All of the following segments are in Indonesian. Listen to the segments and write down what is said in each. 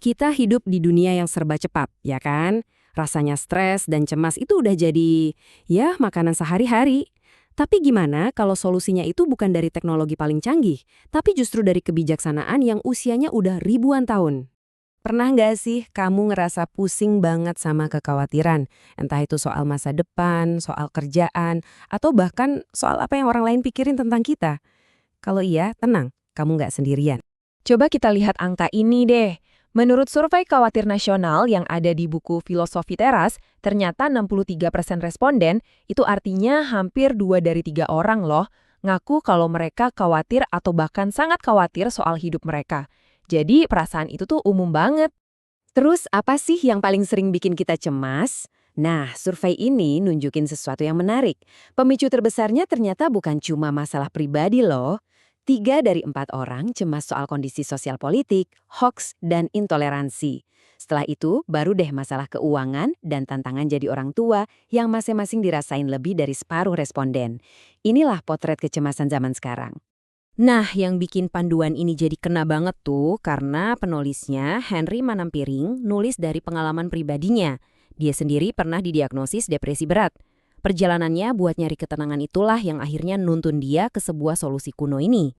Kita hidup di dunia yang serba cepat, ya kan? Rasanya stres dan cemas itu udah jadi, ya, makanan sehari-hari. Tapi gimana kalau solusinya itu bukan dari teknologi paling canggih, tapi justru dari kebijaksanaan yang usianya udah ribuan tahun? Pernah nggak sih kamu ngerasa pusing banget sama kekhawatiran? Entah itu soal masa depan, soal kerjaan, atau bahkan soal apa yang orang lain pikirin tentang kita? Kalau iya, tenang, kamu nggak sendirian. Coba kita lihat angka ini deh. Menurut survei khawatir nasional yang ada di buku Filosofi Teras, ternyata 63% responden, itu artinya hampir 2 dari 3 orang loh, ngaku kalau mereka khawatir atau bahkan sangat khawatir soal hidup mereka. Jadi perasaan itu tuh umum banget. Terus apa sih yang paling sering bikin kita cemas? Nah, survei ini nunjukin sesuatu yang menarik. Pemicu terbesarnya ternyata bukan cuma masalah pribadi loh. 3 dari 4 orang cemas soal kondisi sosial politik, hoaks, dan intoleransi. Setelah itu, baru deh masalah keuangan dan tantangan jadi orang tua yang masing-masing dirasain lebih dari separuh responden. Inilah potret kecemasan zaman sekarang. Nah, yang bikin panduan ini jadi kena banget tuh karena penulisnya Henry Manampiring nulis dari pengalaman pribadinya. Dia sendiri pernah didiagnosis depresi berat. Perjalanannya buat nyari ketenangan itulah yang akhirnya nuntun dia ke sebuah solusi kuno ini.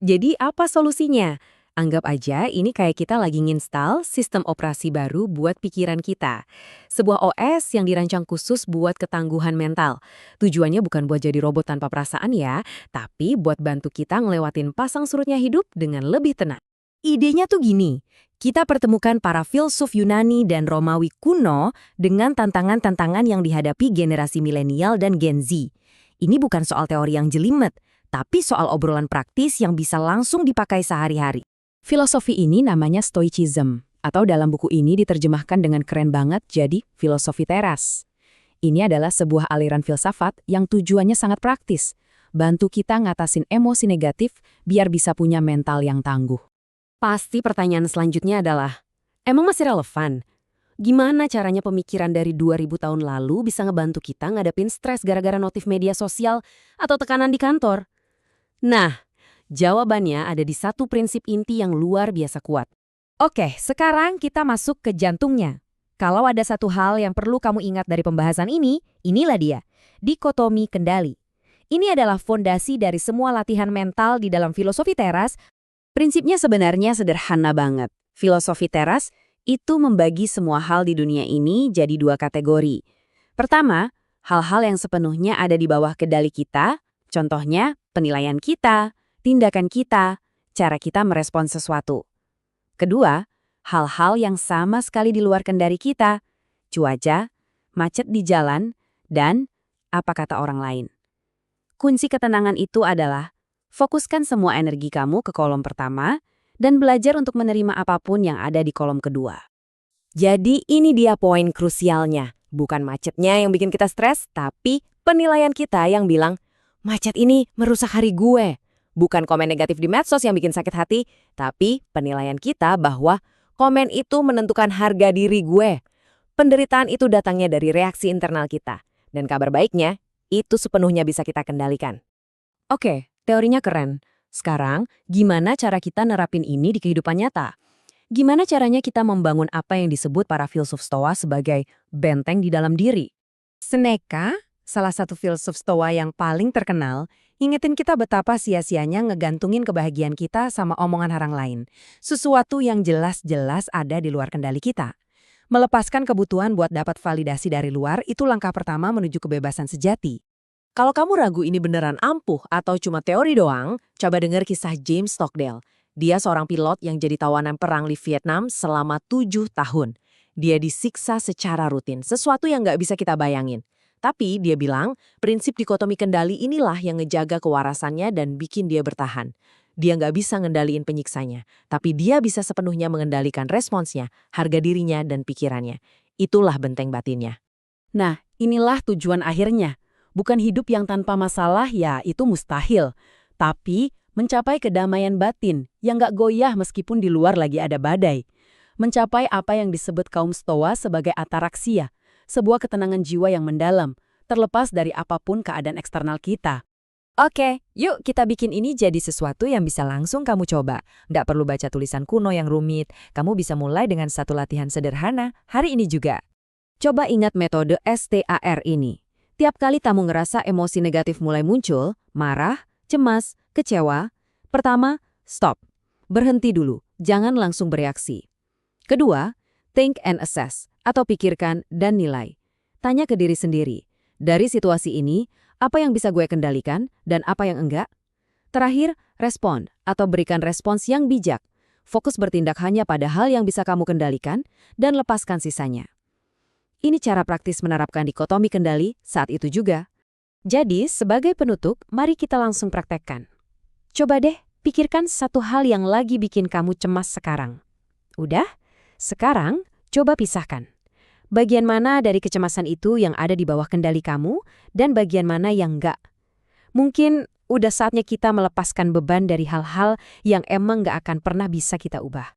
Jadi apa solusinya? Anggap aja ini kayak kita lagi nginstal sistem operasi baru buat pikiran kita. Sebuah OS yang dirancang khusus buat ketangguhan mental. Tujuannya bukan buat jadi robot tanpa perasaan ya, tapi buat bantu kita ngelewatin pasang surutnya hidup dengan lebih tenang. Idenya tuh gini, kita pertemukan para filsuf Yunani dan Romawi kuno dengan tantangan-tantangan yang dihadapi generasi milenial dan Gen Z. Ini bukan soal teori yang jelimet, tapi soal obrolan praktis yang bisa langsung dipakai sehari-hari. Filosofi ini namanya Stoicism, atau dalam buku ini diterjemahkan dengan keren banget jadi filosofi teras. Ini adalah sebuah aliran filsafat yang tujuannya sangat praktis, bantu kita ngatasin emosi negatif biar bisa punya mental yang tangguh. Pasti pertanyaan selanjutnya adalah, emang masih relevan? Gimana caranya pemikiran dari 2000 tahun lalu bisa ngebantu kita ngadepin stres gara-gara notif media sosial atau tekanan di kantor? Nah, jawabannya ada di satu prinsip inti yang luar biasa kuat. Oke, sekarang kita masuk ke jantungnya. Kalau ada satu hal yang perlu kamu ingat dari pembahasan ini, inilah dia, dikotomi kendali. Ini adalah fondasi dari semua latihan mental di dalam filosofi teras. Prinsipnya sebenarnya sederhana banget. Filosofi teras itu membagi semua hal di dunia ini jadi 2 kategori. Pertama, hal-hal yang sepenuhnya ada di bawah kendali kita, contohnya penilaian kita, tindakan kita, cara kita merespons sesuatu. Kedua, hal-hal yang sama sekali di luar kendali kita, cuaca, macet di jalan, dan apa kata orang lain. Kunci ketenangan itu adalah fokuskan semua energi kamu ke kolom pertama dan belajar untuk menerima apapun yang ada di kolom kedua. Jadi ini dia poin krusialnya. Bukan macetnya yang bikin kita stres, tapi penilaian kita yang bilang, macet ini merusak hari gue. Bukan komen negatif di medsos yang bikin sakit hati, tapi penilaian kita bahwa komen itu menentukan harga diri gue. Penderitaan itu datangnya dari reaksi internal kita. Dan kabar baiknya, itu sepenuhnya bisa kita kendalikan. Oke, teorinya keren. Sekarang, gimana cara kita nerapin ini di kehidupan nyata? Gimana caranya kita membangun apa yang disebut para filsuf Stoa sebagai benteng di dalam diri? Seneca, salah satu filsuf Stoa yang paling terkenal, ingetin kita betapa sia-sianya ngegantungin kebahagiaan kita sama omongan orang lain. Sesuatu yang jelas-jelas ada di luar kendali kita. Melepaskan kebutuhan buat dapat validasi dari luar itu langkah pertama menuju kebebasan sejati. Kalau kamu ragu ini beneran ampuh atau cuma teori doang, coba dengar kisah James Stockdale. Dia seorang pilot yang jadi tawanan perang di Vietnam selama 7 tahun. Dia disiksa secara rutin, sesuatu yang nggak bisa kita bayangin. Tapi dia bilang, prinsip dikotomi kendali inilah yang ngejaga kewarasannya dan bikin dia bertahan. Dia nggak bisa ngendaliin penyiksanya, tapi dia bisa sepenuhnya mengendalikan responsnya, harga dirinya, dan pikirannya. Itulah benteng batinnya. Nah, inilah tujuan akhirnya. Bukan hidup yang tanpa masalah, ya itu mustahil. Tapi mencapai kedamaian batin yang nggak goyah meskipun di luar lagi ada badai. Mencapai apa yang disebut kaum Stoa sebagai ataraksia, sebuah ketenangan jiwa yang mendalam, terlepas dari apapun keadaan eksternal kita. Oke, yuk kita bikin ini jadi sesuatu yang bisa langsung kamu coba. Nggak perlu baca tulisan kuno yang rumit, kamu bisa mulai dengan satu latihan sederhana hari ini juga. Coba ingat metode STAR ini. Tiap kali kamu ngerasa emosi negatif mulai muncul, marah, cemas, kecewa, pertama, stop. Berhenti dulu, jangan langsung bereaksi. Kedua, think and assess, atau pikirkan dan nilai. Tanya ke diri sendiri, dari situasi ini, apa yang bisa gue kendalikan dan apa yang enggak? Terakhir, respon atau berikan respons yang bijak. Fokus bertindak hanya pada hal yang bisa kamu kendalikan dan lepaskan sisanya. Ini cara praktis menerapkan dikotomi kendali saat itu juga. Jadi, sebagai penutup, mari kita langsung praktekkan. Coba deh, pikirkan satu hal yang lagi bikin kamu cemas sekarang. Udah? Sekarang, coba pisahkan. Bagian mana dari kecemasan itu yang ada di bawah kendali kamu, dan bagian mana yang enggak. Mungkin udah saatnya kita melepaskan beban dari hal-hal yang emang nggak akan pernah bisa kita ubah.